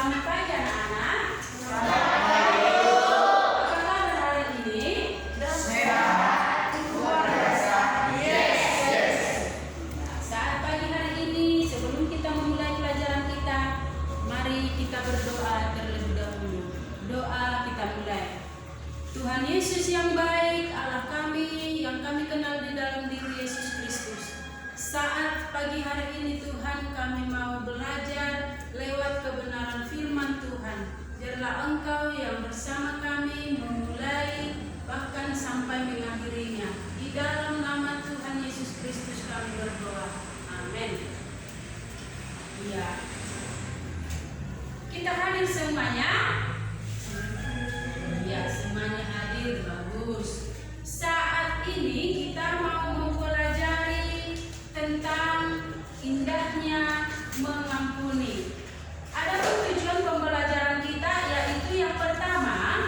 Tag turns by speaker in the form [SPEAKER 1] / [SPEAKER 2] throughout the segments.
[SPEAKER 1] Selamat pagi anak-anak. Apa kabar hari ini?
[SPEAKER 2] Sehat, luar biasa. Yes.
[SPEAKER 1] Saat pagi hari ini, sebelum kita memulai pelajaran kita, mari kita berdoa terlebih dahulu. Doa kita mulai. Tuhan Yesus yang baik, Allah kami yang kami kenal di dalam diri Yesus Kristus. Saat pagi hari ini Tuhan, kami mau belajar lewat kebenaran firman Tuhan. Biarlah Engkau yang bersama kami memulai bahkan sampai mengakhirinya. Di dalam nama Tuhan Yesus Kristus kami berdoa. Amin. Iya. Kita hadir semuanya. Ya, semuanya hadir, bagus. Saat ini kita mau mempelajari tentang indahnya mengampuni. Adapun tujuan pembelajaran kita yaitu yang pertama,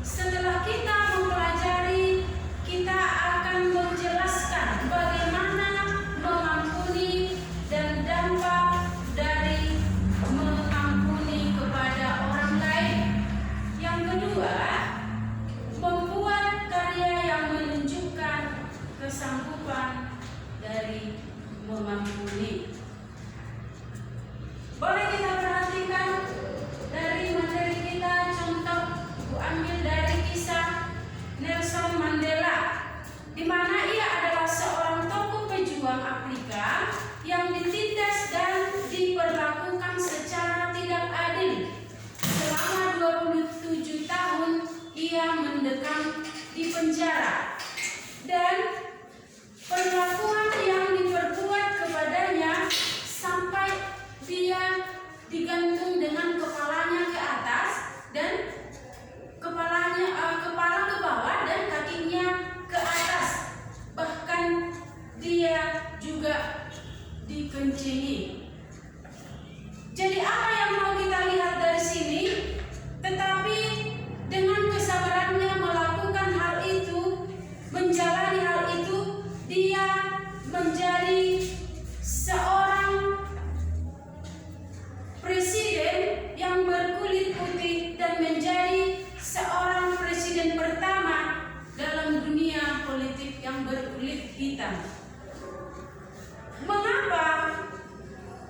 [SPEAKER 1] setelah kita mempelajari, kita akan menjelaskan bagaimana mengampuni dan dampak dari mengampuni kepada orang lain. Yang kedua, membuat karya yang menunjukkan kesanggupan dari mengampuni. Boleh kita perhatikan dari materi kita, contoh ambil dari kisah Nelson Mandela, di mana ia adalah seorang tokoh pejuang Afrika yang ditindas dan diperlakukan secara tidak adil. Selama 27 tahun ia mendekam di penjara, dan perlakuan yang diperbuat kepadanya sampai dia digantung dengan kepalanya ke atas dan kepala ke bawah dan kakinya ke atas. Bahkan dia juga dikencingi. Jadi apa yang mau kita lihat dari sini? Tetapi dengan kesabarannya melakukan hal itu, menjalani hal itu, dia menjadi seorang presiden yang berkulit putih dan menjadi seorang presiden pertama dalam dunia politik yang berkulit hitam. Mengapa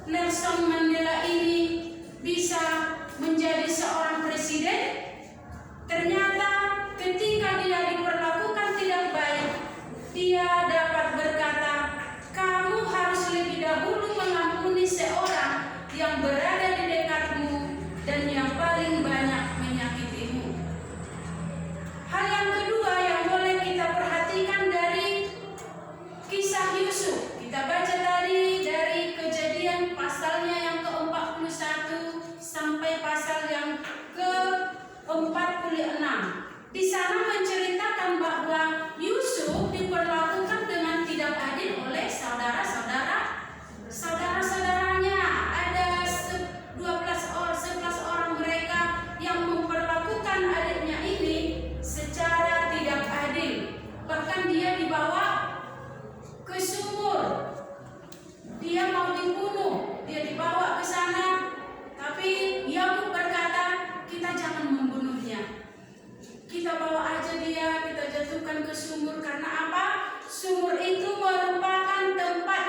[SPEAKER 1] Nelson Mandela ini bisa menjadi seorang presiden? Ternyata ketika dia diperlakukan tidak baik, dia dapat berkata, kamu harus lebih dahulu mengampuni seorang yang berada di dekatmu dan yang paling banyak menyakitimu. Hal yang kedua yang boleh kita perhatikan dari kisah Yusuf. Kita baca tadi dari Kejadian pasalnya yang ke-41 sampai pasal yang ke-46. Di sana menceritakan bahwa Yusuf diperlakukan dengan tidak adil oleh saudara-saudaranya. Ada 11 orang mereka yang memperlakukan adiknya ini secara tidak adil. Bahkan dia dibawa ke sumur. Dia mau dibunuh, dia dibawa ke sana. Tapi Yakub berkata, kita jangan membunuhnya. Kita bawa aja dia, kita jatuhkan ke sumur. Karena apa? Sumur itu merupakan tempat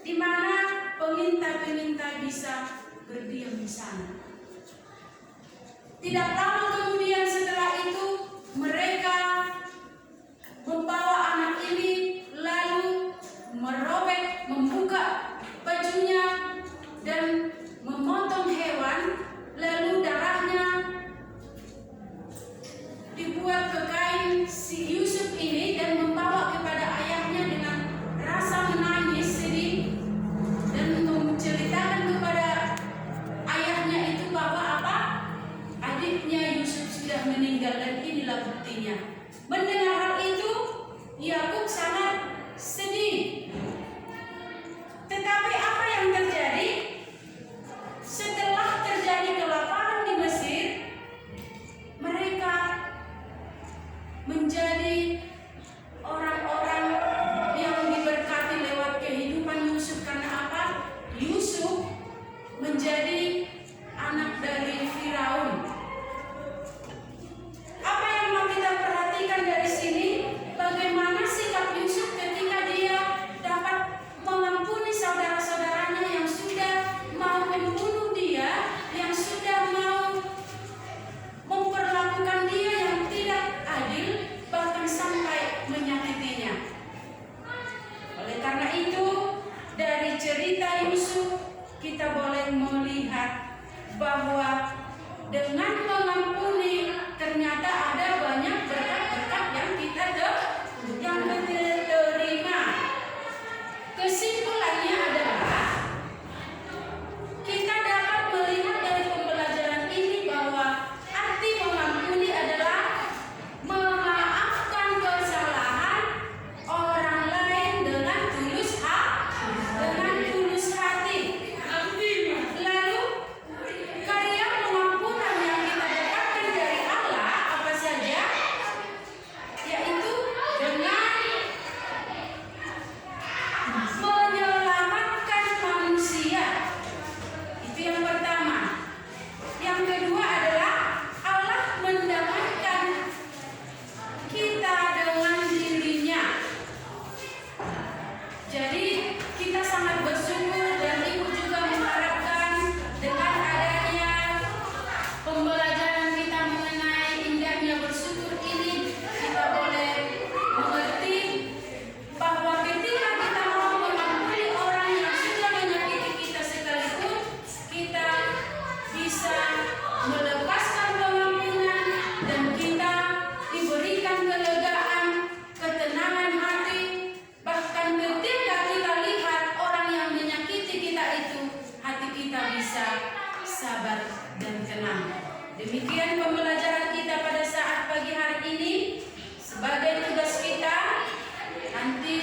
[SPEAKER 1] di mana pengintai-pengintai bisa berdiam di sana. Tidak lama kemudian setelah itu, mereka membawa anak ini lalu merobek, membuka bajunya dan memotong hewan, lalu darahnya dibuat ke kain si Yusuf ini dan membawa kepada ayahnya dengan rasa menangis sedih dan menceritakan kepada ayahnya itu bahwa apa? Adiknya Yusuf sudah meninggal dan inilah buktinya. Mendengar hal itu, Yakub sangat sedih. Tetapi apa yang terjadi? Setelah terjadi kelaparan di Mesir, mereka menjadi bisa sabar dan tenang. Demikian pembelajaran kita pada saat pagi hari ini. Sebagai tugas kita, nanti